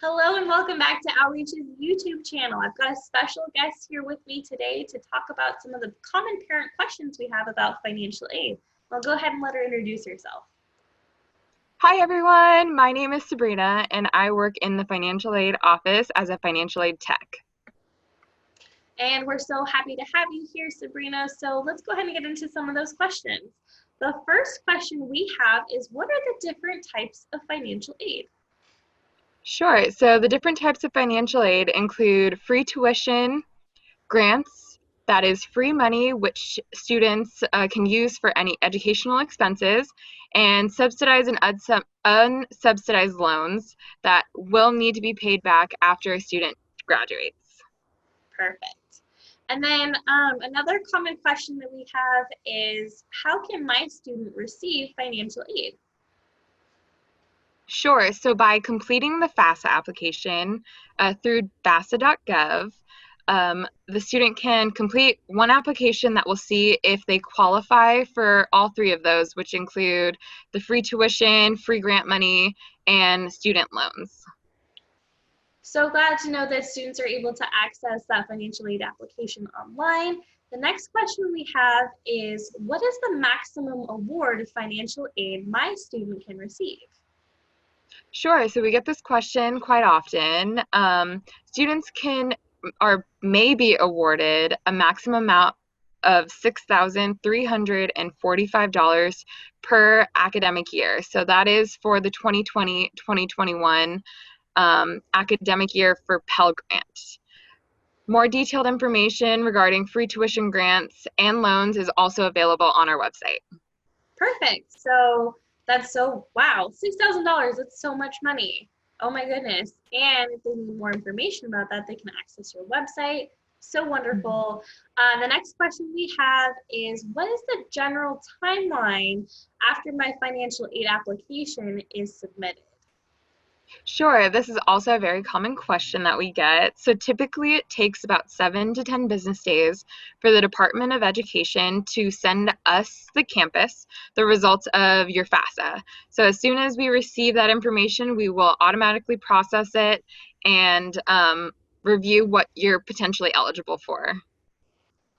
Hello and welcome back to Outreach's YouTube channel. I've got a special guest here with me today to talk about some of the common parent questions we have about financial aid. I'll go ahead and let her introduce herself. Hi everyone, my name is Sabrina and I work in the financial aid office as a financial aid tech. And we're so happy to have you here, Sabrina. So let's go ahead and get into some of those questions. The first question we have is, what are the different types of financial aid? Sure, so the different types of financial aid include free tuition, grants, that is free money which students can use for any educational expenses, and subsidized and unsubsidized loans that will need to be paid back after a student graduates. Perfect. And then another common question that we have is, how can my student receive financial aid? Sure, so by completing the FAFSA application through FAFSA.gov, the student can complete one application that will see if they qualify for all three of those, which include the free tuition, free grant money, and student loans. So glad to know that students are able to access that financial aid application online. The next question we have is, what is the maximum award of financial aid my student can receive? Sure, so we get this question quite often. Students can or may be awarded a maximum amount of $6,345 per academic year. So that is for the 2020-2021 academic year for Pell Grant. More detailed information regarding free tuition grants and loans is also available on our website. Perfect. Wow, $6,000, that's so much money. Oh my goodness. And if they need more information about that, they can access your website. So wonderful. The next question we have is, what is the general timeline after my financial aid application is submitted? Sure, this is also a very common question that we get. So typically it takes about 7 to 10 business days for the Department of Education to send us, the campus, the results of your FAFSA. So as soon as we receive that information, we will automatically process it and review what you're potentially eligible for.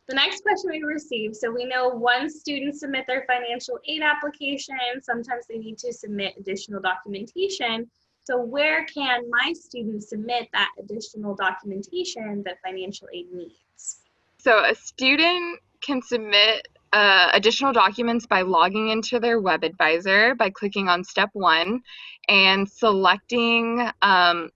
The next question we received, so we know once students submit their financial aid application, sometimes they need to submit additional documentation. So where can my students submit that additional documentation that financial aid needs? So a student can submit additional documents by logging into their web advisor by clicking on step 1 and selecting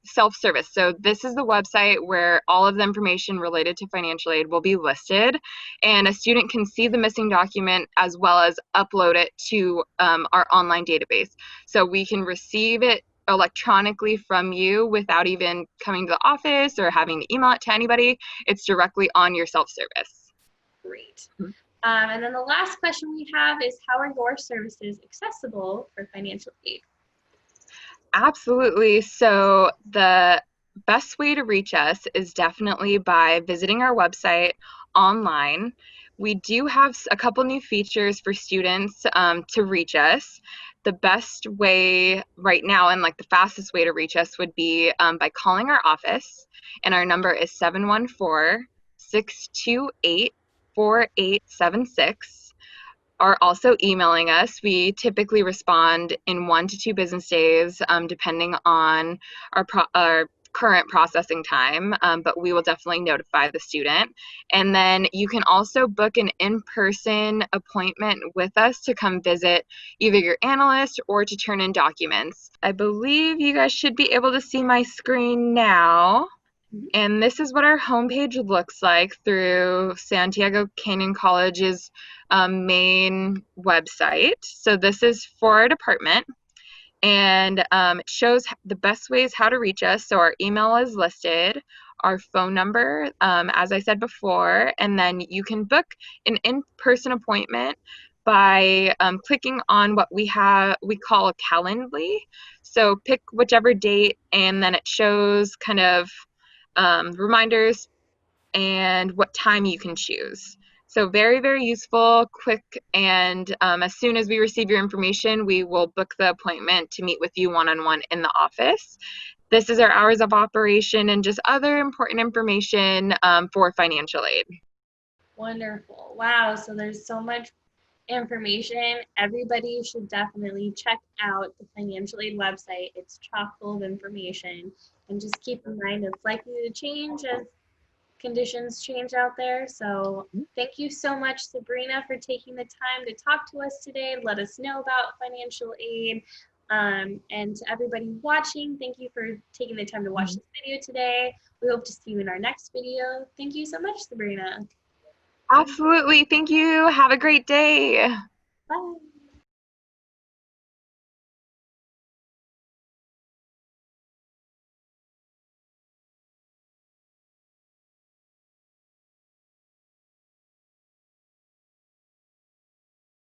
self-service. So this is the website where all of the information related to financial aid will be listed, and a student can see the missing document as well as upload it to our online database. So we can receive it electronically from you without even coming to the office or having to email it to anybody. It's directly on your self-service. Great. And then the last question we have is, how are your services accessible for financial aid? Absolutely. So the best way to reach us is definitely by visiting our website online. We do have a couple new features for students to reach us. The best way right now, and like the fastest way to reach us, would be by calling our office, and our number is 714-628-4876. Are also emailing us. We typically respond in 1 to 2 business days, depending on our current processing time, but we will definitely notify the student. And then you can also book an in-person appointment with us to come visit either your analyst or to turn in documents. I believe you guys should be able to see my screen now. And this is what our homepage looks like through Santiago Canyon College's main website. So this is for our department, and it shows the best ways how to reach us. So our email is listed, our phone number, as I said before, and then you can book an in-person appointment by clicking on what we call a Calendly. So pick whichever date, and then it shows kind of reminders and what time you can choose. So very, very useful, quick, and as soon as we receive your information, we will book the appointment to meet with you one-on-one in the office. this is our hours of operation, and just other important information for financial aid. Wonderful. Wow. So there's so much information. Everybody should definitely check out the financial aid website. It's chock full of information. And just keep in mind it's likely to change as conditions change out there. So thank you so much, Sabrina, for taking the time to talk to us today. Let us know about financial aid. And to everybody watching, thank you for taking the time to watch this video today. We hope to see you in our next video. Thank you so much, Sabrina. Absolutely. Thank you. Have a great day. Bye.